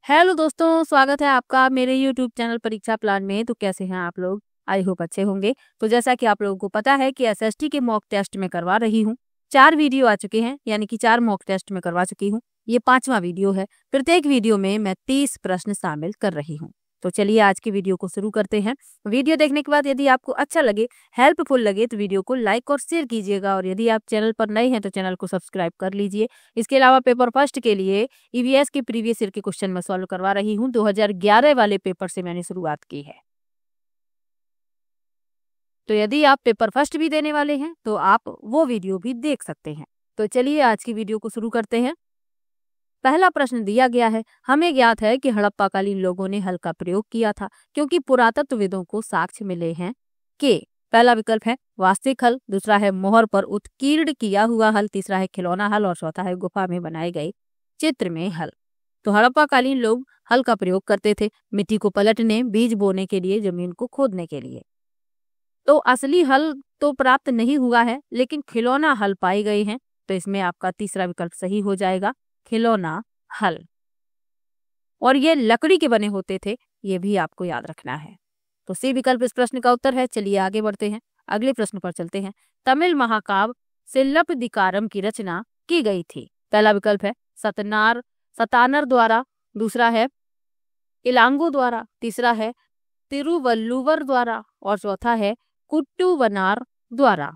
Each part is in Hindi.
हेलो दोस्तों, स्वागत है आपका मेरे यूट्यूब चैनल परीक्षा प्लान में। तो कैसे हैं आप लोग? आई होप अच्छे होंगे। तो जैसा कि आप लोगों को पता है कि एसएसटी के मॉक टेस्ट में करवा रही हूँ। 4 वीडियो आ चुके हैं, यानी कि 4 मॉक टेस्ट में करवा चुकी हूँ। ये 5वां वीडियो है। प्रत्येक वीडियो में मैं 30 प्रश्न शामिल कर रही हूँ। तो चलिए आज की वीडियो को शुरू करते हैं। वीडियो देखने के बाद यदि आपको अच्छा लगे, हेल्पफुल लगे, तो वीडियो को लाइक और शेयर कीजिएगा। और यदि आप चैनल पर नए हैं तो चैनल को सब्सक्राइब कर लीजिए। इसके अलावा पेपर फर्स्ट के लिए ईवीएस के प्रीवियस ईयर के क्वेश्चन मैं सॉल्व करवा रही हूँ। 2011 वाले पेपर से मैंने शुरुआत की है। तो यदि आप पेपर फर्स्ट भी देने वाले हैं तो आप वो वीडियो भी देख सकते हैं। तो चलिए आज की वीडियो को शुरू करते हैं। पहला प्रश्न दिया गया है, हमें ज्ञात है कि हड़प्पाकालीन लोगों ने हल का प्रयोग किया था क्योंकि पुरातत्वविदों को साक्ष्य मिले हैं कि पहला विकल्प है वास्तविक हल, दूसरा है मोहर पर उत्कीर्ण किया हुआ हल, तीसरा है खिलौना हल और चौथा है गुफा में बनाए गए चित्र में हल। तो हड़प्पाकालीन लोग हल का प्रयोग करते थे मिट्टी को पलटने, बीज बोने के लिए, जमीन को खोदने के लिए। तो असली हल तो प्राप्त नहीं हुआ है, लेकिन खिलौना हल पाए गए हैं। तो इसमें आपका तीसरा विकल्प सही हो जाएगा, खिलौना हल। और ये लकड़ी के बने होते थे, ये भी आपको याद रखना है। तो सी विकल्प इस प्रश्न का उत्तर है। चलिए आगे बढ़ते हैं, अगले प्रश्न पर चलते हैं। तमिल महाकाव्य सिलप्पदिकारम की रचना की गई थी। पहला विकल्प है सतानर द्वारा, दूसरा है इलांगो द्वारा, तीसरा है तिरुवल्लुवर द्वारा और चौथा है कुट्टूवनार द्वारा।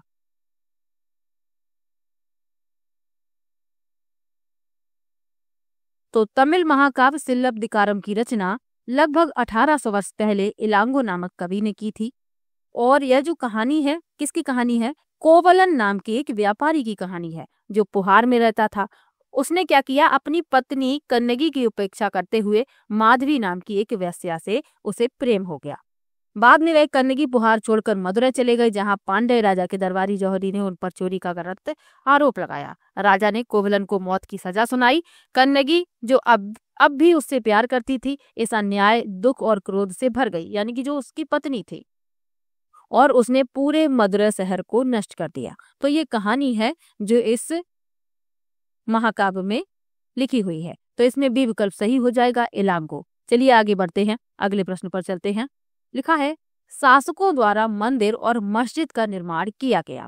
तो तमिल महाकाव्य सिलप्पदिकारम की रचना लगभग 1800 वर्ष पहले इलांगो नामक कवि ने की थी। और यह जो कहानी है, किसकी कहानी है? कोवलन नाम के एक व्यापारी की कहानी है जो पुहार में रहता था। उसने क्या किया, अपनी पत्नी कन्नगी की उपेक्षा करते हुए माधवी नाम की एक वेश्या से उसे प्रेम हो गया। बाद में वह कन्नगी पुहार छोड़कर मदुरै चले गए, जहां पांड्य राजा के दरबारी जौहरी ने उन पर चोरी का गलत आरोप लगाया। राजा ने कोवलन को मौत की सजा सुनाई। कन्नगी जो अब भी उससे प्यार करती थी, इस अन्याय, दुख और क्रोध से भर गई, यानी कि जो उसकी पत्नी थी, और उसने पूरे मदुरै शहर को नष्ट कर दिया। तो ये कहानी है जो इस महाकाव्य में लिखी हुई है। तो इसमें बी विकल्प सही हो जाएगा, इलांगो। चलिए आगे बढ़ते हैं, अगले प्रश्न पर चलते हैं। लिखा है शासकों द्वारा मंदिर और मस्जिद का निर्माण किया गया।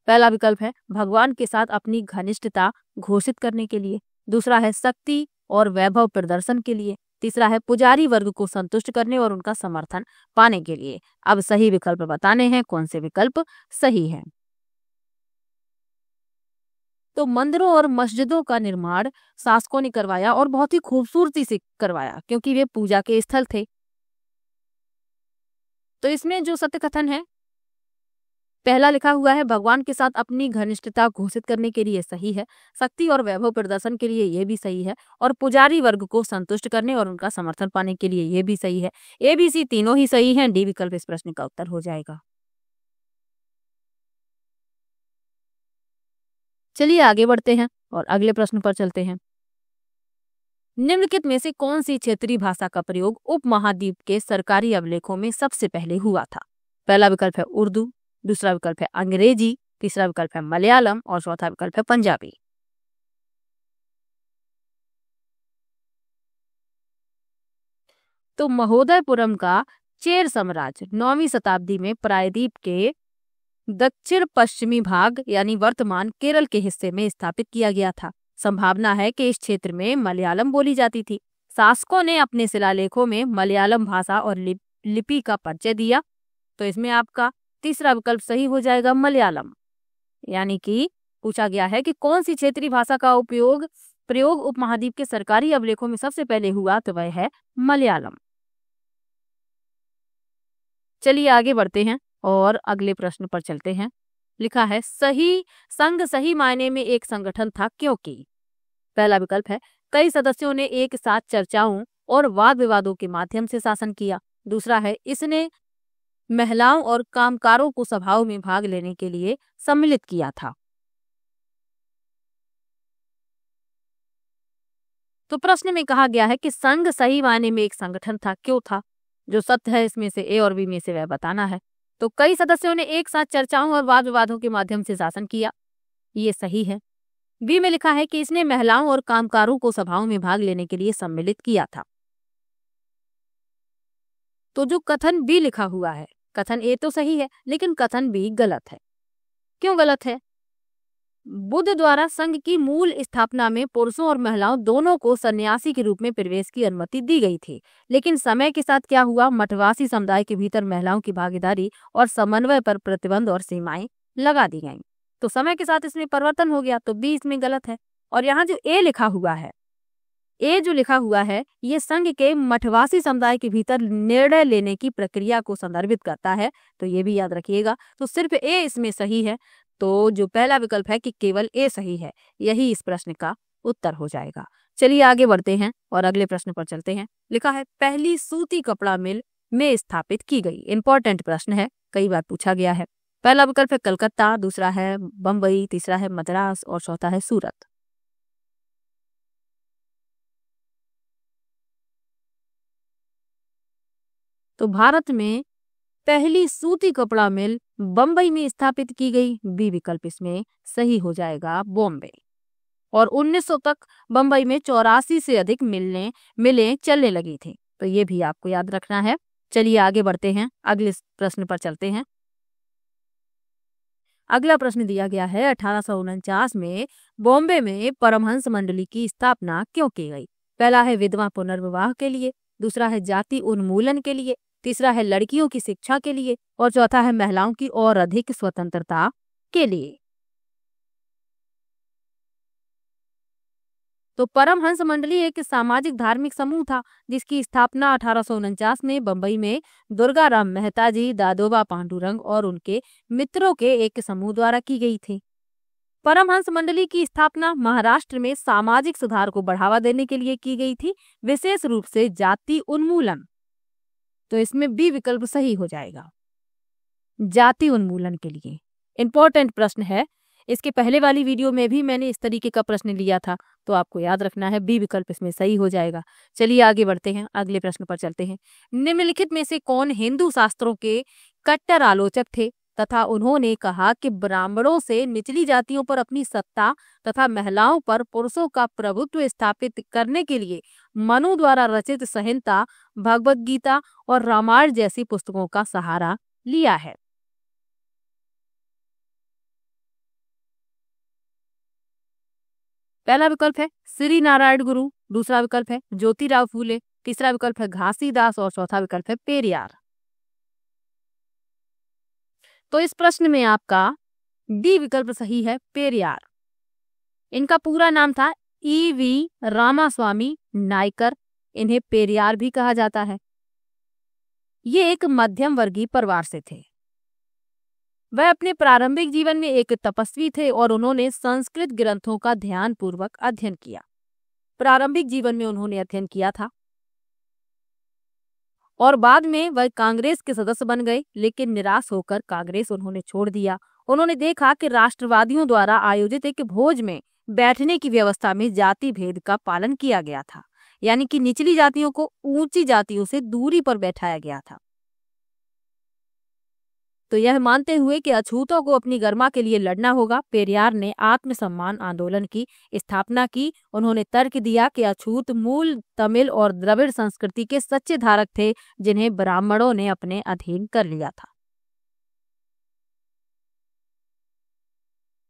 पहला विकल्प है भगवान के साथ अपनी घनिष्ठता घोषित करने के लिए, दूसरा है शक्ति और वैभव प्रदर्शन के लिए, तीसरा है पुजारी वर्ग को संतुष्ट करने और उनका समर्थन पाने के लिए। अब सही विकल्प बताने हैं, कौन से विकल्प सही है। तो मंदिरों और मस्जिदों का निर्माण शासकों ने करवाया और बहुत ही खूबसूरती से करवाया, क्योंकि वे पूजा के स्थल थे। तो इसमें जो सत्य कथन है, पहला लिखा हुआ है भगवान के साथ अपनी घनिष्ठता घोषित करने के लिए, सही है। शक्ति और वैभव प्रदर्शन के लिए, ये भी सही है। और पुजारी वर्ग को संतुष्ट करने और उनका समर्थन पाने के लिए, ये भी सही है। ए बी सी तीनों ही सही हैं। डी विकल्प इस प्रश्न का उत्तर हो जाएगा। चलिए आगे बढ़ते हैं और अगले प्रश्न पर चलते हैं। निम्नलिखित में से कौन सी क्षेत्रीय भाषा का प्रयोग उपमहाद्वीप के सरकारी अभिलेखों में सबसे पहले हुआ था? पहला विकल्प है उर्दू, दूसरा विकल्प है अंग्रेजी, तीसरा विकल्प है मलयालम और चौथा विकल्प है पंजाबी। तो महोदयपुरम का चेर साम्राज्य 9वीं शताब्दी में प्रायद्वीप के दक्षिण पश्चिमी भाग, यानी वर्तमान केरल के हिस्से में स्थापित किया गया था। संभावना है कि इस क्षेत्र में मलयालम बोली जाती थी। शासकों ने अपने शिलालेखों में मलयालम भाषा और लिपि का परिचय दिया। तो इसमें आपका तीसरा विकल्प सही हो जाएगा, मलयालम। यानी कि पूछा गया है कि कौन सी क्षेत्रीय भाषा का प्रयोग उपमहाद्वीप के सरकारी अभिलेखों में सबसे पहले हुआ, तो वह है मलयालम। चलिए आगे बढ़ते हैं और अगले प्रश्न पर चलते हैं। लिखा है संघ सही मायने में एक संगठन था क्योंकि। पहला विकल्प है कई सदस्यों ने एक साथ चर्चाओं और वाद विवादों के माध्यम से शासन किया, दूसरा है इसने महिलाओं और कामकारों को सभाओं में भाग लेने के लिए सम्मिलित किया था। तो प्रश्न में कहा गया है कि संघ सही मायने में एक संगठन था, क्यों था? जो सत्य है इसमें से ए और बी में से वह बताना है। तो कई सदस्यों ने एक साथ चर्चाओं और वाद विवादों के माध्यम से शासन किया, ये सही है। बी में लिखा है कि इसने महिलाओं और कामकारों को सभाओं में भाग लेने के लिए सम्मिलित किया था। तो जो कथन बी लिखा हुआ है, कथन ए तो सही है लेकिन कथन बी गलत है। क्यों गलत है? बुद्ध द्वारा संघ की मूल स्थापना में पुरुषों और महिलाओं दोनों को सन्यासी के रूप में प्रवेश की अनुमति दी गई थी, लेकिन समय के साथ क्या हुआ, मठवासी समुदाय के भीतर महिलाओं की भागीदारी और समन्वय पर प्रतिबंध और सीमाएं लगा दी गईं। तो समय के साथ इसमें परिवर्तन हो गया, तो बी इसमें गलत है। और यहाँ जो ए लिखा हुआ है, ए जो लिखा हुआ है ये संघ के मठवासी समुदाय के भीतर निर्णय लेने की प्रक्रिया को संदर्भित करता है, तो ये भी याद रखिएगा। तो सिर्फ ए इसमें सही है, तो जो पहला विकल्प है कि केवल ए सही है, यही इस प्रश्न का उत्तर हो जाएगा। चलिए आगे बढ़ते हैं और अगले प्रश्न पर चलते हैं। लिखा है पहली सूती कपड़ा मिल में स्थापित की गई। इंपॉर्टेंट प्रश्न है, कई बार पूछा गया है। पहला विकल्प है कलकत्ता, दूसरा है बम्बई, तीसरा है मद्रास और चौथा है सूरत। तो भारत में पहली सूती कपड़ा मिल बम्बई में स्थापित की गई, बी विकल्प इसमें सही हो जाएगा, बॉम्बे। और 1900 तक बम्बई में 84 से अधिक मिलें चलने लगी थी, तो ये भी आपको याद रखना है। चलिए आगे बढ़ते हैं, अगले प्रश्न पर चलते हैं। अगला प्रश्न दिया गया है 1849 में बॉम्बे में परमहंस मंडली की स्थापना क्यों की गई? पहला है विधवा पुनर्विवाह के लिए, दूसरा है जाति उन्मूलन के लिए, तीसरा है लड़कियों की शिक्षा के लिए और चौथा है महिलाओं की और अधिक स्वतंत्रता के लिए। तो परमहंस मंडली एक सामाजिक धार्मिक समूह था जिसकी स्थापना 1849 में बम्बई में दुर्गाराम मेहता जी, दादोबा पांडुरंग और उनके मित्रों के एक समूह द्वारा की गई थी। परमहंस मंडली की स्थापना महाराष्ट्र में सामाजिक सुधार को बढ़ावा देने के लिए की गई थी, विशेष रूप से जाति उन्मूलन। तो इसमें बी विकल्प सही हो जाएगा, जाति उन्मूलन के लिए। इंपॉर्टेंट प्रश्न है, इसके पहले वाली वीडियो में भी मैंने इस तरीके का प्रश्न लिया था, तो आपको याद रखना है, बी विकल्प इसमें सही हो जाएगा। चलिए आगे बढ़ते हैं, अगले प्रश्न पर चलते हैं। निम्नलिखित में से कौन हिंदू शास्त्रों के कट्टर आलोचक थे तथा उन्होंने कहा कि ब्राह्मणों से निचली जातियों पर अपनी सत्ता तथा महिलाओं पर पुरुषों का प्रभुत्व स्थापित करने के लिए मनु द्वारा रचित संहिता, भगवद गीता और रामायण जैसी पुस्तकों का सहारा लिया है? पहला विकल्प है श्री नारायण गुरु, दूसरा विकल्प है ज्योतिराव फूले, तीसरा विकल्प है घासीदास और चौथा विकल्प है पेरियार। तो इस प्रश्न में आपका डी विकल्प सही है, पेरियार। इनका पूरा नाम था ई.वी. रामास्वामी नायकर, इन्हें पेरियार भी कहा जाता है। ये एक मध्यम वर्गीय परिवार से थे। वह अपने प्रारंभिक जीवन में एक तपस्वी थे और उन्होंने संस्कृत ग्रंथों का ध्यानपूर्वक अध्ययन किया। प्रारंभिक जीवन में उन्होंने अध्ययन किया था और बाद में वह कांग्रेस के सदस्य बन गए, लेकिन निराश होकर कांग्रेस उन्होंने छोड़ दिया। उन्होंने देखा कि राष्ट्रवादियों द्वारा आयोजित एक भोज में बैठने की व्यवस्था में जाति भेद का पालन किया गया था, यानी कि निचली जातियों को ऊंची जातियों से दूरी पर बैठाया गया था। तो यह मानते हुए कि अछूतों को अपनी गरिमा के लिए लड़ना होगा, पेरियार ने आत्मसम्मान आंदोलन की स्थापना की। उन्होंने तर्क दिया कि अछूत मूल तमिल और द्रविड़ संस्कृति के सच्चे धारक थे, जिन्हें ब्राह्मणों ने अपने अधीन कर लिया था।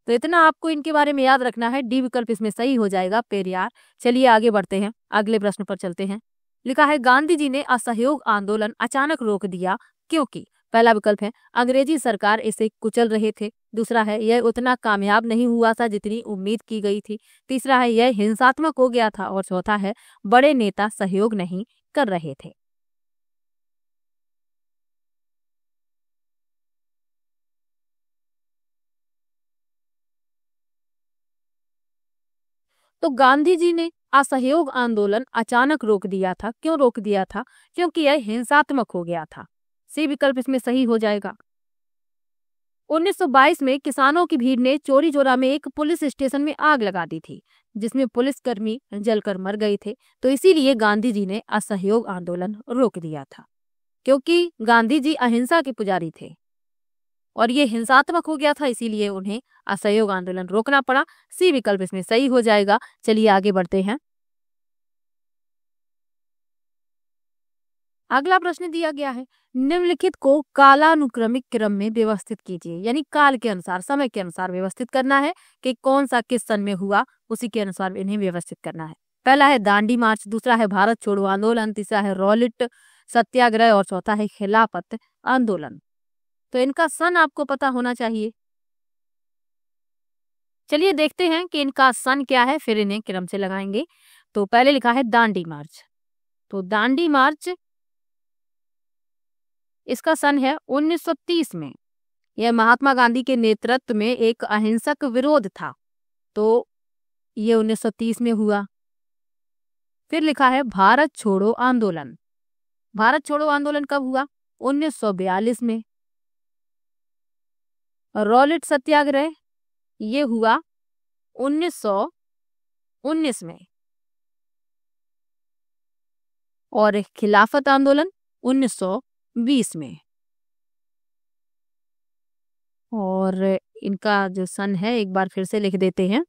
तो इतना आपको इनके बारे में याद रखना है, डी विकल्प इसमें सही हो जाएगा, पेरियार। चलिए आगे बढ़ते हैं, अगले प्रश्न पर चलते हैं। लिखा है गांधी जी ने असहयोग आंदोलन अचानक रोक दिया क्योंकि? पहला विकल्प है अंग्रेजी सरकार इसे कुचल रहे थे, दूसरा है यह उतना कामयाब नहीं हुआ था जितनी उम्मीद की गई थी, तीसरा है यह हिंसात्मक हो गया था और चौथा है बड़े नेता सहयोग नहीं कर रहे थे। तो गांधी जी ने असहयोग आंदोलन अचानक रोक दिया था। क्यों रोक दिया था? क्योंकि यह हिंसात्मक हो गया था। सी विकल्प इसमें सही हो जाएगा। 1922 में किसानों की भीड़ ने चोरी चोरा में एक पुलिस स्टेशन में आग लगा दी थी, जिसमें पुलिसकर्मी जलकर मर गए थे। तो इसीलिए गांधी जी ने असहयोग आंदोलन रोक दिया था, क्योंकि गांधी जी अहिंसा के पुजारी थे और ये हिंसात्मक हो गया था, इसीलिए उन्हें असहयोग आंदोलन रोकना पड़ा। सी विकल्प इसमें सही हो जाएगा। चलिए आगे बढ़ते हैं। अगला प्रश्न दिया गया है, निम्नलिखित को कालानुक्रमिक क्रम में व्यवस्थित कीजिए, यानी काल के अनुसार, समय के अनुसार व्यवस्थित करना है कि कौन सा किस सन में हुआ, उसी के अनुसार इन्हें व्यवस्थित करना है। पहला है दांडी मार्च, दूसरा है भारत छोड़ो आंदोलन, तीसरा है रॉलेट सत्याग्रह और चौथा है खिलाफत आंदोलन। तो इनका सन आपको पता होना चाहिए। चलिए देखते हैं कि इनका सन क्या है, फिर इन्हें क्रम से लगाएंगे। तो पहले लिखा है दांडी मार्च, तो दांडी मार्च इसका सन है 1930 में। यह महात्मा गांधी के नेतृत्व में एक अहिंसक विरोध था, तो ये 1930 में हुआ। फिर लिखा है भारत छोड़ो आंदोलन। भारत छोड़ो आंदोलन कब हुआ? 1942 में। रॉलेट सत्याग्रह ये हुआ 1919 में, और खिलाफत आंदोलन 1920 में। और इनका जो सन है एक बार फिर से लिख देते हैं,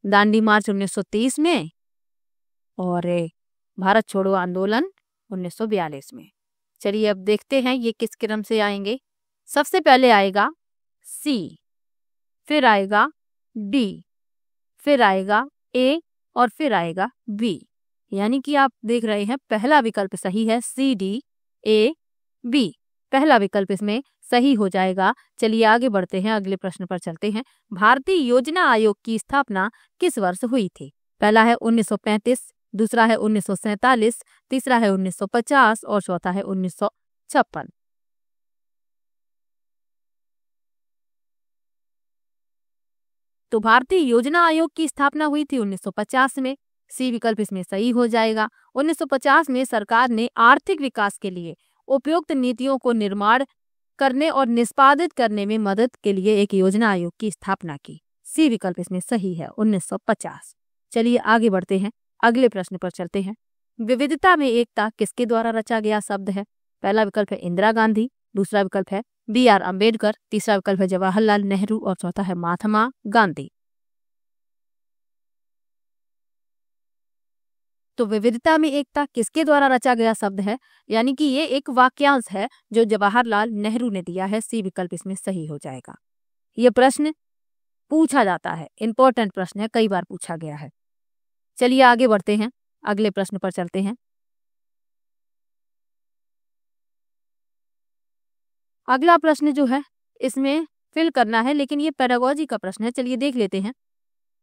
दांडी मार्च 1930 में और भारत छोड़ो आंदोलन 1942 में। चलिए अब देखते हैं ये किस क्रम से आएंगे। सबसे पहले आएगा सी, फिर आएगा डी, फिर आएगा ए और फिर आएगा बी। यानी कि आप देख रहे हैं पहला विकल्प सही है, सी डी ए बी, पहला विकल्प इसमें सही हो जाएगा। चलिए आगे बढ़ते हैं, अगले प्रश्न पर चलते हैं। भारतीय योजना आयोग की स्थापना किस वर्ष हुई थी? पहला है 1935, दूसरा है 1947, तीसरा है 1950 और चौथा है 1956। तो भारतीय योजना आयोग की स्थापना हुई थी 1950 में, सी विकल्प इसमें सही हो जाएगा। 1950 में सरकार ने आर्थिक विकास के लिए उपयुक्त नीतियों को निर्माण करने और निष्पादित करने में मदद के लिए एक योजना आयोग की स्थापना की, सी विकल्प इसमें सही है 1950। चलिए आगे बढ़ते हैं, अगले प्रश्न पर चलते हैं। विविधता में एकता किसके द्वारा रचा गया शब्द है? पहला विकल्प है इंदिरा गांधी, दूसरा विकल्प है बी.आर. अम्बेडकर, तीसरा विकल्प है जवाहरलाल नेहरू और चौथा है महात्मा गांधी। तो विविधता में एकता किसके द्वारा रचा गया शब्द है? यानी कि ये एक वाक्यांश है जो जवाहरलाल नेहरू ने दिया है, सी विकल्प इसमें सही हो जाएगा। ये प्रश्न पूछा जाता है, इंपॉर्टेंट प्रश्न है, कई बार पूछा गया है। चलिए आगे बढ़ते हैं, अगले प्रश्न पर चलते हैं। अगला प्रश्न जो है इसमें फिल करना है, लेकिन ये पेडागोजी का प्रश्न है। चलिए देख लेते हैं।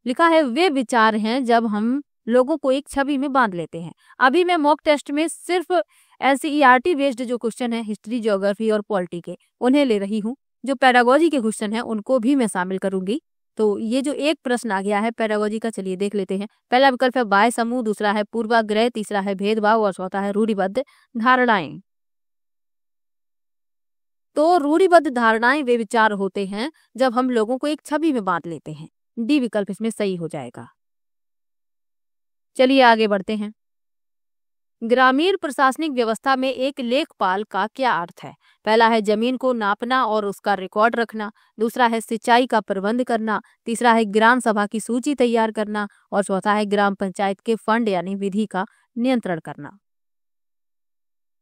लिखा है वे विचार हैं जब हम लोगों को एक छवि में बांध लेते हैं। अभी मैं मॉक टेस्ट में सिर्फ एनसीईआरटी बेस्ड जो क्वेश्चन है, हिस्ट्री, ज्योग्राफी और पॉलिटी के, उन्हें ले रही हूँ। जो पेडागोजी के क्वेश्चन है उनको भी मैं शामिल करूंगी। तो ये जो एक प्रश्न आ गया है पेडागोजी का, चलिए देख लेते हैं। पहला विकल्प है बाह्य समूह, दूसरा है पूर्वाग्रह, तीसरा है भेदभाव और चौथा है रूढ़िबद्ध धारणाएं। तो रूढ़िबद्ध धारणाएं वे विचार होते हैं जब हम लोगों को एक छवि में बांध लेते हैं, डी विकल्प इसमें सही हो जाएगा। चलिए आगे बढ़ते हैं। ग्रामीण प्रशासनिक व्यवस्था में एक लेखपाल का क्या अर्थ है? पहला है जमीन को नापना और उसका रिकॉर्ड रखना, दूसरा है सिंचाई का प्रबंध करना, तीसरा है ग्राम सभा की सूची तैयार करना और चौथा है ग्राम पंचायत के फंड यानी विधि का नियंत्रण करना।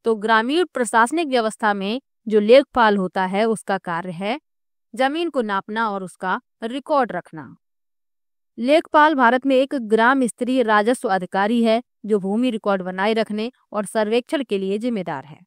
तो ग्रामीण प्रशासनिक व्यवस्था में जो लेखपाल होता है उसका कार्य है जमीन को नापना और उसका रिकॉर्ड रखना। लेखपाल भारत में एक ग्राम स्तरीय राजस्व अधिकारी है जो भूमि रिकॉर्ड बनाए रखने और सर्वेक्षण के लिए जिम्मेदार है।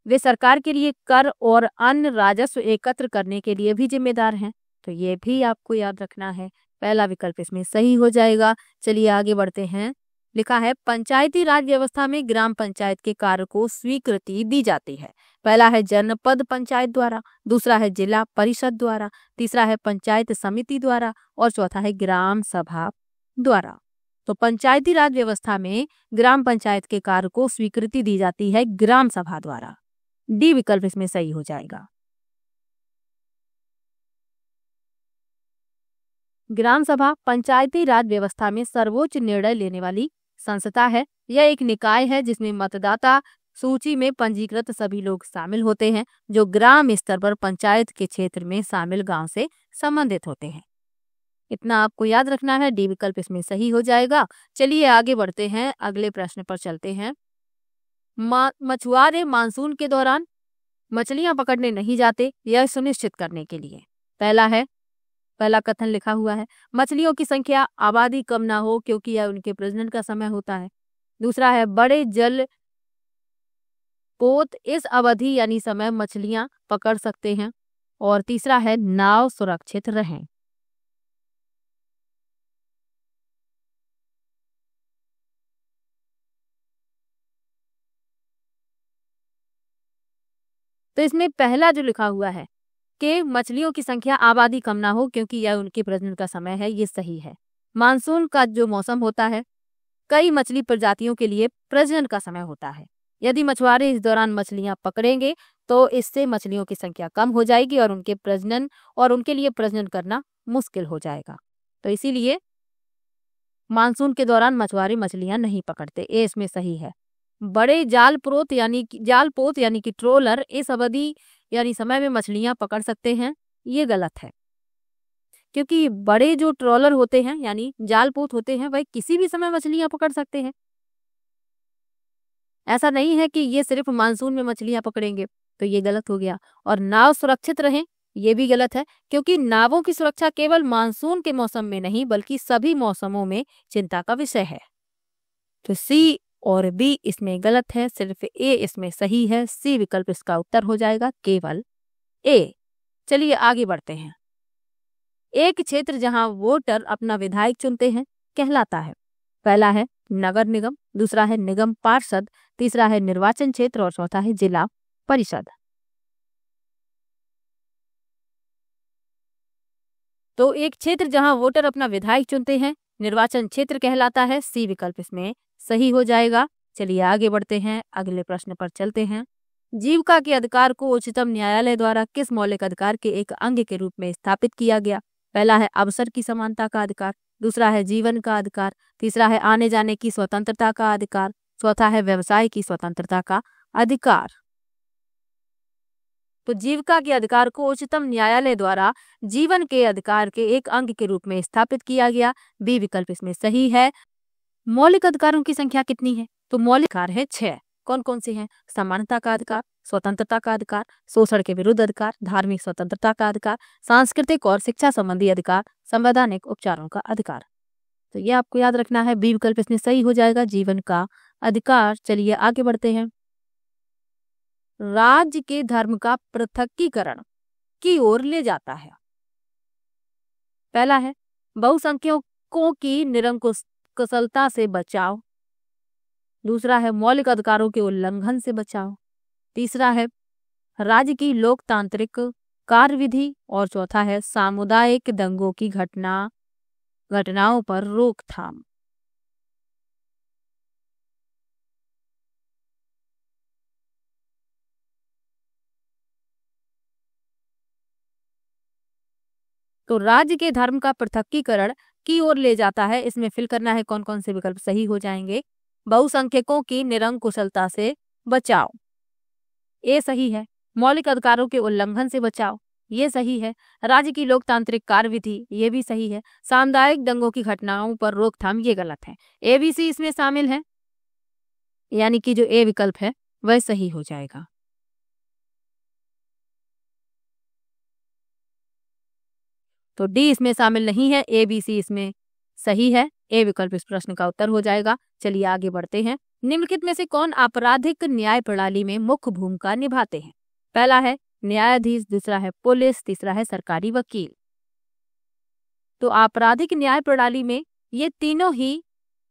वे सरकार के लिए कर और अन्य राजस्व एकत्र करने के लिए भी जिम्मेदार हैं। तो ये भी आपको याद रखना है, पहला विकल्प इसमें सही हो जाएगा। चलिए आगे बढ़ते हैं। लिखा है पंचायती राज व्यवस्था में ग्राम पंचायत के कार्य को स्वीकृति दी जाती है। पहला है जनपद पंचायत द्वारा, दूसरा है जिला परिषद द्वारा, तीसरा है पंचायत समिति द्वारा और चौथा है ग्राम सभा द्वारा। तो पंचायती राज व्यवस्था में ग्राम पंचायत के कार्य को स्वीकृति दी जाती है ग्राम सभा द्वारा, डी विकल्प इसमें सही हो जाएगा। ग्राम सभा पंचायती राज व्यवस्था में सर्वोच्च निर्णय लेने वाली संस्था है। यह एक निकाय है जिसमें मतदाता सूची में पंजीकृत सभी लोग शामिल होते हैं जो ग्राम स्तर पर पंचायत के क्षेत्र में शामिल गांव से संबंधित होते हैं। इतना आपको याद रखना है, डी विकल्प इसमें सही हो जाएगा। चलिए आगे बढ़ते हैं, अगले प्रश्न पर चलते हैं। मछुआरे मानसून के दौरान मछलियां पकड़ने नहीं जाते, यह सुनिश्चित करने के लिए। पहला कथन लिखा हुआ है, मछलियों की संख्या आबादी कम ना हो क्योंकि यह उनके प्रजनन का समय होता है। दूसरा है, बड़े जल पोत इस अवधि यानी समय मछलियां पकड़ सकते हैं। और तीसरा है, नाव सुरक्षित रहें। तो इसमें पहला जो लिखा हुआ है कि मछलियों की संख्या आबादी कम ना हो क्योंकि यह उनके प्रजनन का समय है, ये सही है। मानसून का जो मौसम होता है कई मछली प्रजातियों के लिए प्रजनन का समय होता है। यदि मछुआरे इस दौरान मछलियां पकड़ेंगे तो इससे मछलियों की संख्या कम हो जाएगी और उनके लिए प्रजनन करना मुश्किल हो जाएगा। तो इसीलिए मानसून के दौरान मछुआरे मछलियां नहीं पकड़ते, ये इसमें सही है। बड़े जाल पोत यानी कि ट्रोलर इस अवधि यानी समय में मछलियां पकड़ सकते हैं, ये गलत है। क्योंकि बड़े जो ट्रोलर होते हैं यानी जाल पोत होते हैं वह किसी भी समय मछलियां पकड़ सकते हैं। ऐसा नहीं है कि ये सिर्फ मानसून में मछलियां पकड़ेंगे, तो ये गलत हो गया। और नाव सुरक्षित रहें, ये भी गलत है क्योंकि नावों की सुरक्षा केवल मानसून के मौसम में नहीं बल्कि सभी मौसमों में चिंता का विषय है। तो सी और बी इसमें गलत है, सिर्फ ए इसमें सही है। सी विकल्प इसका उत्तर हो जाएगा, केवल ए। चलिए आगे बढ़ते हैं। एक क्षेत्र जहां वोटर अपना विधायक चुनते हैं कहलाता है। पहला है नगर निगम, दूसरा है निगम पार्षद, तीसरा है निर्वाचन क्षेत्र और चौथा है जिला परिषद। तो एक क्षेत्र जहां वोटर अपना विधायक चुनते हैं निर्वाचन क्षेत्र कहलाता है। सी विकल्प इसमें सही हो जाएगा। चलिए आगे बढ़ते हैं, अगले प्रश्न पर चलते हैं। जीविका के अधिकार को उच्चतम न्यायालय द्वारा किस मौलिक अधिकार के एक अंग के रूप में स्थापित किया गया? पहला है अवसर की समानता का अधिकार, दूसरा है जीवन का अधिकार, तीसरा है आने जाने की स्वतंत्रता का अधिकार, चौथा है व्यवसाय की स्वतंत्रता का अधिकार। तो जीविका के अधिकार को उच्चतम न्यायालय द्वारा जीवन के अधिकार के एक अंग के रूप में स्थापित किया गया। बी विकल्प इसमें सही है। मौलिक अधिकारों की संख्या कितनी है? तो मौलिक अधिकार है 6। कौन कौन से हैं? समानता का अधिकार, स्वतंत्रता का अधिकार, शोषण के विरुद्ध अधिकार, धार्मिक स्वतंत्रता का अधिकार, सांस्कृतिक और शिक्षा संबंधी अधिकार, संवैधानिक उपचारों का अधिकार। तो ये आपको याद रखना है, बी विकल्प इसमें सही हो जाएगा, जीवन का अधिकार। चलिए आगे बढ़ते हैं। राज्य के धर्म का पृथकीकरण की ओर ले जाता है। पहला है बहुसंख्यकों की निरंकुशता से बचाव, दूसरा है मौलिक अधिकारों के उल्लंघन से बचाव, तीसरा है राज्य की लोकतांत्रिक कार्यविधि और चौथा है सामुदायिक दंगों की घटनाओं पर रोकथाम। तो राज्य के धर्म का पृथकीकरण की ओर ले जाता है, इसमें फिल करना है कौन कौन से विकल्प सही हो जाएंगे। बहुसंख्यकों की निरंकुशता से बचाव, ये सही है। मौलिक अधिकारों के उल्लंघन से बचाव, ये सही है। राज्य की लोकतांत्रिक कार्यविधि, ये भी सही है। सामुदायिक दंगों की घटनाओं पर रोकथाम, ये गलत है। ए बी सी इसमें शामिल है, यानी कि जो ए विकल्प है वह सही हो जाएगा। तो डी इसमें शामिल नहीं है, ए बी सी इसमें सही है। ए विकल्प इस प्रश्न का उत्तर हो जाएगा। चलिए आगे बढ़ते हैं। निम्नलिखित में से कौन आपराधिक न्याय प्रणाली में मुख्य भूमिका निभाते हैं? पहला है न्यायाधीश, दूसरा है पुलिस, तीसरा है सरकारी वकील। तो आपराधिक न्याय प्रणाली में ये तीनों ही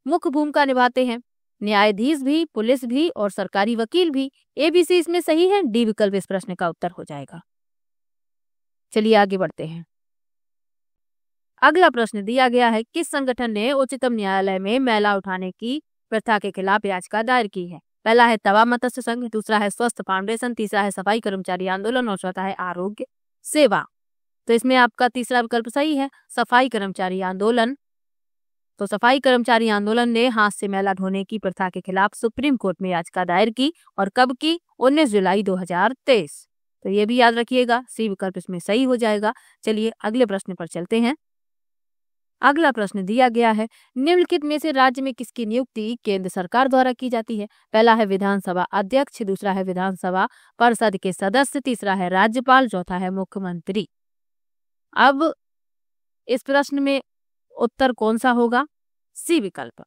मुख्य भूमिका निभाते हैं, न्यायाधीश भी, पुलिस भी और सरकारी वकील भी। एबीसी इसमें सही है, डी विकल्प इस प्रश्न का उत्तर हो जाएगा। चलिए आगे बढ़ते हैं। अगला प्रश्न दिया गया है, किस संगठन ने उच्चतम न्यायालय में मैला उठाने की प्रथा के खिलाफ याचिका दायर की है? पहला है तवा मत्स्य संघ, दूसरा है स्वस्थ फाउंडेशन, तीसरा है सफाई कर्मचारी आंदोलन और चौथा है आरोग्य सेवा। तो इसमें आपका तीसरा विकल्प सही है, सफाई कर्मचारी आंदोलन। तो सफाई कर्मचारी आंदोलन ने हाथ से मैला ढोने की प्रथा के खिलाफ सुप्रीम कोर्ट में याचिका दायर की और कब की? 19 जुलाई 2023। तो ये भी याद रखिएगा, सी विकल्प इसमें सही हो जाएगा। चलिए अगले प्रश्न पर चलते हैं। अगला प्रश्न दिया गया है, निम्नलिखित में से राज्य में किसकी नियुक्ति केंद्र सरकार द्वारा की जाती है? पहला है विधानसभा अध्यक्ष, दूसरा है विधानसभा परिषद के सदस्य, तीसरा है राज्यपाल, चौथा है मुख्यमंत्री। अब इस प्रश्न में उत्तर कौन सा होगा? सी विकल्प,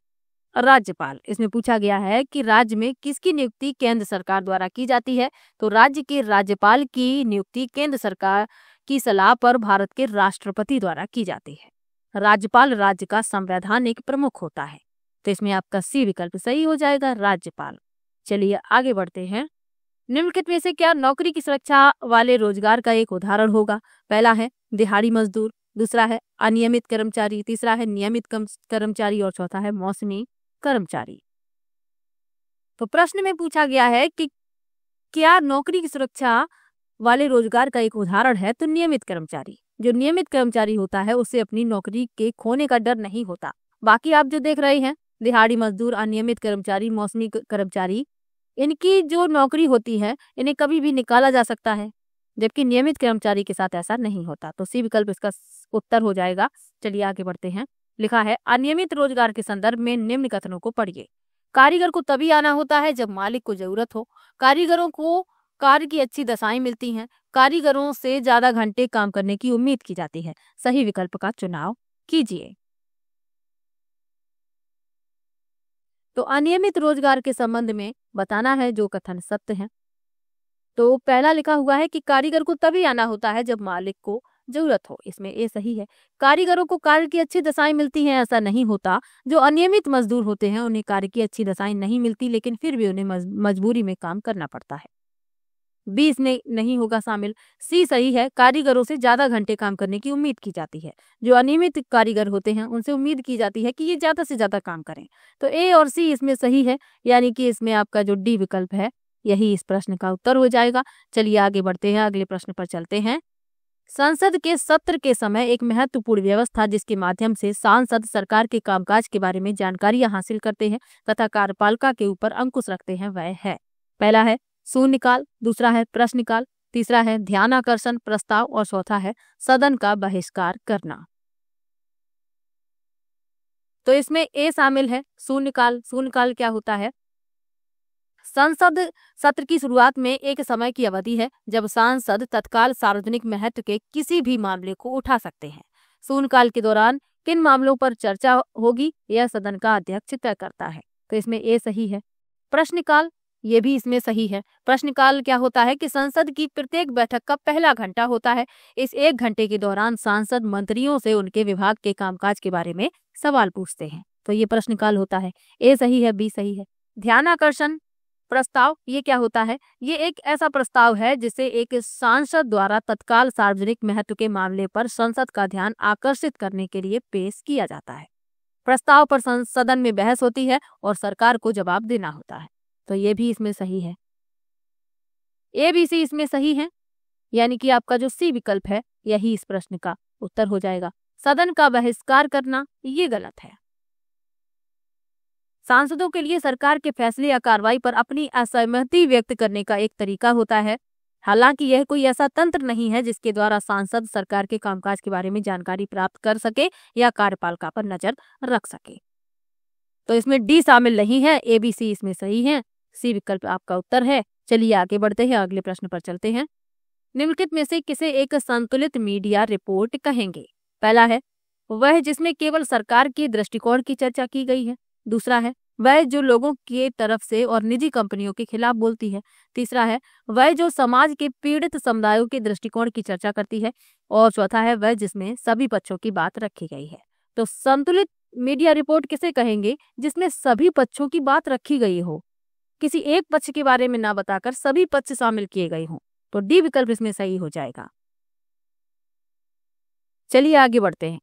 राज्यपाल। इसमें पूछा गया है कि राज्य में किसकी नियुक्ति केंद्र सरकार द्वारा की जाती है, तो राज्य के राज्यपाल की नियुक्ति केंद्र सरकार की सलाह पर भारत के राष्ट्रपति द्वारा की जाती है। राज्यपाल राज्य का संवैधानिक प्रमुख होता है, तो इसमें आपका सी विकल्प सही हो जाएगा, राज्यपाल। चलिए आगे बढ़ते हैं। निम्नलिखित में से क्या नौकरी की सुरक्षा वाले रोजगार का एक उदाहरण होगा? पहला है दिहाड़ी मजदूर, दूसरा है अनियमित कर्मचारी, तीसरा है नियमित कर्मचारी और चौथा है मौसमी कर्मचारी। तो प्रश्न में पूछा गया है कि क्या नौकरी की सुरक्षा वाले रोजगार का एक उदाहरण है, तो नियमित कर्मचारी। जो नियमित कर्मचारी होता है उसे अपनी नौकरी के खोने का डर नहीं होता। बाकी आप जो देख रहे हैं, दिहाड़ी मजदूर, अनियमित कर्मचारी, मौसमी कर्मचारी, इनकी जो नौकरी होती है इन्हें कभी भी निकाला जा सकता है, जबकि नियमित कर्मचारी के साथ ऐसा नहीं होता। तो सी विकल्प इसका उत्तर हो जाएगा। चलिए आगे बढ़ते हैं। लिखा है, अनियमित रोजगार के संदर्भ में निम्न कथनों को पढ़िए। कारीगर को तभी आना होता है जब मालिक को जरूरत हो। कारीगरों को कार्य की अच्छी दशाएं मिलती हैं। कारीगरों से ज्यादा घंटे काम करने की उम्मीद की जाती है। सही विकल्प का चुनाव कीजिए। तो अनियमित रोजगार के संबंध में बताना है जो कथन सत्य है। तो पहला लिखा हुआ है कि कारीगर को तभी आना होता है जब मालिक को जरूरत हो, इसमें ये सही है। कारीगरों को कार्य की अच्छी दशाएं मिलती हैं, ऐसा नहीं होता। जो अनियमित मजदूर होते हैं उन्हें कार्य की अच्छी दशाएं नहीं मिलती, लेकिन फिर भी उन्हें मजबूरी में काम करना पड़ता है। बी इसमें नहीं होगा शामिल। सी सही है, कारीगरों से ज्यादा घंटे काम करने की उम्मीद की जाती है। जो अनियमित कारीगर होते हैं उनसे उम्मीद की जाती है कि ये ज्यादा से ज्यादा काम करें। तो ए और सी इसमें सही है, यानी कि इसमें आपका जो डी विकल्प है यही इस प्रश्न का उत्तर हो जाएगा। चलिए आगे बढ़ते हैं, अगले प्रश्न पर चलते हैं। संसद के सत्र के समय एक महत्वपूर्ण व्यवस्था जिसके माध्यम से सांसद सरकार के कामकाज के बारे में जानकारियां हासिल करते हैं तथा कार्यपालिका के ऊपर अंकुश रखते हैं, वह है। पहला है शून्यकाल, दूसरा है प्रश्नकाल, तीसरा है ध्यानाकर्षण प्रस्ताव और चौथा है सदन का बहिष्कार करना। तो इसमें ए शामिल है, शून्यकाल। शून्यकाल क्या होता है? संसद सत्र की शुरुआत में एक समय की अवधि है जब सांसद तत्काल सार्वजनिक महत्व के किसी भी मामले को उठा सकते हैं। शून्यकाल के दौरान किन मामलों पर चर्चा होगी यह सदन का अध्यक्ष तय करता है। तो इसमें ए सही है। प्रश्नकाल, ये भी इसमें सही है। प्रश्नकाल क्या होता है कि संसद की प्रत्येक बैठक का पहला घंटा होता है। इस एक घंटे के दौरान सांसद मंत्रियों से उनके विभाग के कामकाज के बारे में सवाल पूछते हैं, तो ये प्रश्नकाल होता है। ए सही है, बी सही है। ध्यानाकर्षण प्रस्ताव, ये क्या होता है? ये एक ऐसा प्रस्ताव है जिसे एक सांसद द्वारा तत्काल सार्वजनिक महत्व के मामले पर संसद का ध्यान आकर्षित करने के लिए पेश किया जाता है। प्रस्ताव पर सदन में बहस होती है और सरकार को जवाब देना होता है, तो ये भी इसमें सही है। ए बी सी इसमें सही है, यानी कि आपका जो सी विकल्प है यही इस प्रश्न का उत्तर हो जाएगा। सदन का बहिष्कार करना ये गलत है। सांसदों के लिए सरकार के फैसले या कार्रवाई पर अपनी असहमति व्यक्त करने का एक तरीका होता है। हालांकि यह कोई ऐसा तंत्र नहीं है जिसके द्वारा सांसद सरकार के कामकाज के बारे में जानकारी प्राप्त कर सके या कार्यपालिका पर नजर रख सके। तो इसमें डी शामिल नहीं है, ए बी सी इसमें सही है, सी विकल्प आपका उत्तर है। चलिए आगे बढ़ते हैं, अगले प्रश्न पर चलते हैं। निम्नलिखित में से किसे एक संतुलित मीडिया रिपोर्ट कहेंगे? पहला है वह जिसमें केवल सरकार के दृष्टिकोण की चर्चा की गई है। दूसरा है वह जो लोगों की तरफ से और निजी कंपनियों के खिलाफ बोलती है। तीसरा है वह जो समाज के पीड़ित समुदायों के दृष्टिकोण की चर्चा करती है। और चौथा है वह जिसमें सभी पक्षों की बात रखी गई है। तो संतुलित मीडिया रिपोर्ट किसे कहेंगे? जिसमें सभी पक्षों की बात रखी गई हो, किसी एक पक्ष के बारे में ना बताकर सभी पक्ष शामिल किए गए हों। तो डी विकल्प इसमें सही हो जाएगा। चलिए आगे बढ़ते हैं।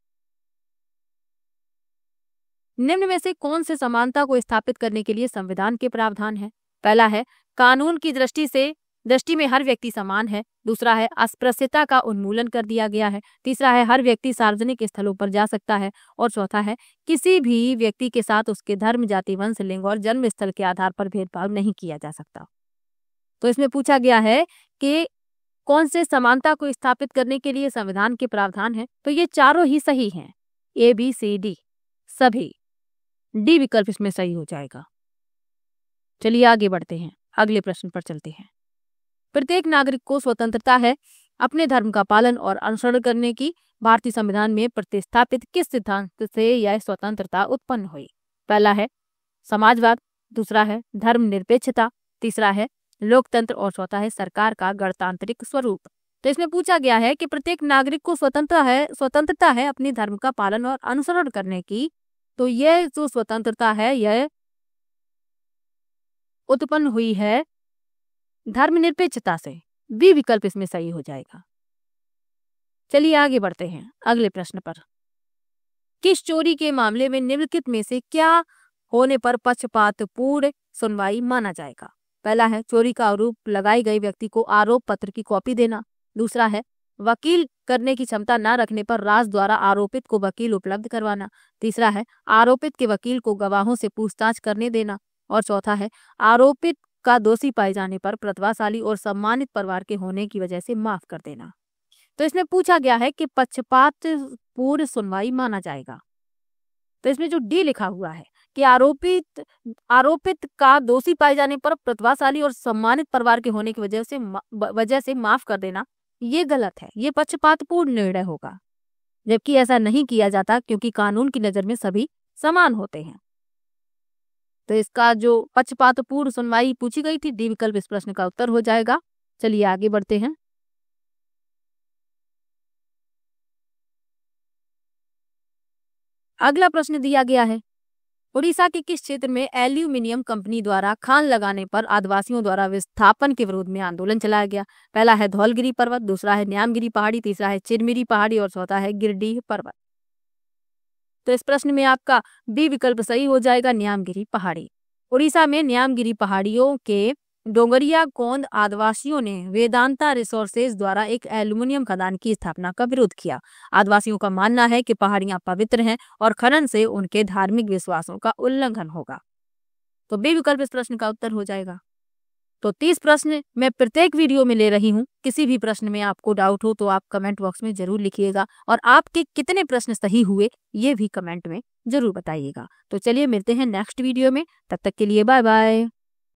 निम्न में से कौन से समानता को स्थापित करने के लिए संविधान के प्रावधान है? पहला है कानून की दृष्टि में हर व्यक्ति समान है। दूसरा है अस्पृश्यता का उन्मूलन कर दिया गया है। तीसरा है हर व्यक्ति सार्वजनिक स्थलों पर जा सकता है। और चौथा है किसी भी व्यक्ति के साथ उसके धर्म, जाति, वंश, लिंग और जन्म स्थल के आधार पर भेदभाव नहीं किया जा सकता। तो इसमें पूछा गया है कि कौन से समानता को स्थापित करने के लिए संविधान के प्रावधान है, तो ये चारों ही सही हैं। ABCD सभी, डी विकल्प इसमें सही हो जाएगा। चलिए आगे बढ़ते हैं, अगले प्रश्न पर चलते हैं। प्रत्येक नागरिक को स्वतंत्रता है अपने धर्म का पालन और अनुसरण करने की। भारतीय संविधान में प्रतिस्थापित किस सिद्धांत से यह स्वतंत्रता उत्पन्न हुई? पहला है समाजवाद, दूसरा है धर्मनिरपेक्षता, तीसरा है लोकतंत्र और चौथा है सरकार का गणतांत्रिक स्वरूप। तो इसमें पूछा गया है कि प्रत्येक नागरिक को स्वतंत्रता है अपने धर्म का पालन और अनुसरण करने की। तो यह जो स्वतंत्रता है यह उत्पन्न हुई है धर्मनिरपेक्षता से। बी विकल्प इसमें सही हो जाएगा। चलिए आगे बढ़ते हैं अगले प्रश्न पर। किस चोरी के मामले में निम्नलिखित में से क्या होने पर पक्षपातपूर्ण सुनवाई माना जाएगा? पहला है चोरी का आरोप लगाए गए व्यक्ति को आरोप पत्र की कॉपी देना, दूसरा है वकील करने की क्षमता न रखने पर राज द्वारा आरोपित को वकील उपलब्ध करवाना, तीसरा है आरोपित के वकील को गवाहों से पूछताछ करने देना और चौथा है आरोपित का दोषी पाए जाने पर प्रतिभाशाली और सम्मानित परिवार के होने की वजह से माफ कर देना। तो इसमें पूछा गया है कि पक्षपातपूर्ण सुनवाई माना जाएगा। तो इसमें जो डी लिखा हुआ है कि आरोपित का दोषी पाए जाने पर प्रतिभाशाली और सम्मानित परिवार के होने की वजह से माफ कर देना, ये गलत है, ये पक्षपातपूर्ण निर्णय होगा, जबकि ऐसा नहीं किया जाता क्योंकि कानून की नजर में सभी समान होते हैं। तो इसका जो पक्षपातपूर्ण सुनवाई पूछी गई थी, डी विकल्प इस प्रश्न का उत्तर हो जाएगा। चलिए आगे बढ़ते हैं। अगला प्रश्न दिया गया है, उड़ीसा के किस क्षेत्र में एल्यूमिनियम कंपनी द्वारा खान लगाने पर आदिवासियों द्वारा विस्थापन के विरोध में आंदोलन चलाया गया? पहला है धौलगिरी पर्वत, दूसरा है न्यामगिरी पहाड़ी, तीसरा है चिरमिरी पहाड़ी और चौथा है गिरडीह पर्वत। तो इस प्रश्न में आपका बी विकल्प सही हो जाएगा, न्यामगिरी पहाड़ी। उड़ीसा में न्यामगिरी पहाड़ियों के डोंगरिया गोंड आदिवासियों ने वेदांता रिसोर्सेज द्वारा एक एल्यूमिनियम खदान की स्थापना का विरोध किया। आदिवासियों का मानना है कि पहाड़ियां पवित्र हैं और खनन से उनके धार्मिक विश्वासों का उल्लंघन होगा। तो बी विकल्प इस प्रश्न का उत्तर हो जाएगा। तो 30 प्रश्न मैं प्रत्येक वीडियो में ले रही हूँ। किसी भी प्रश्न में आपको डाउट हो तो आप कमेंट बॉक्स में जरूर लिखिएगा और आपके कितने प्रश्न सही हुए ये भी कमेंट में जरूर बताइएगा। तो चलिए मिलते हैं नेक्स्ट वीडियो में, तब तक के लिए बाय बाय।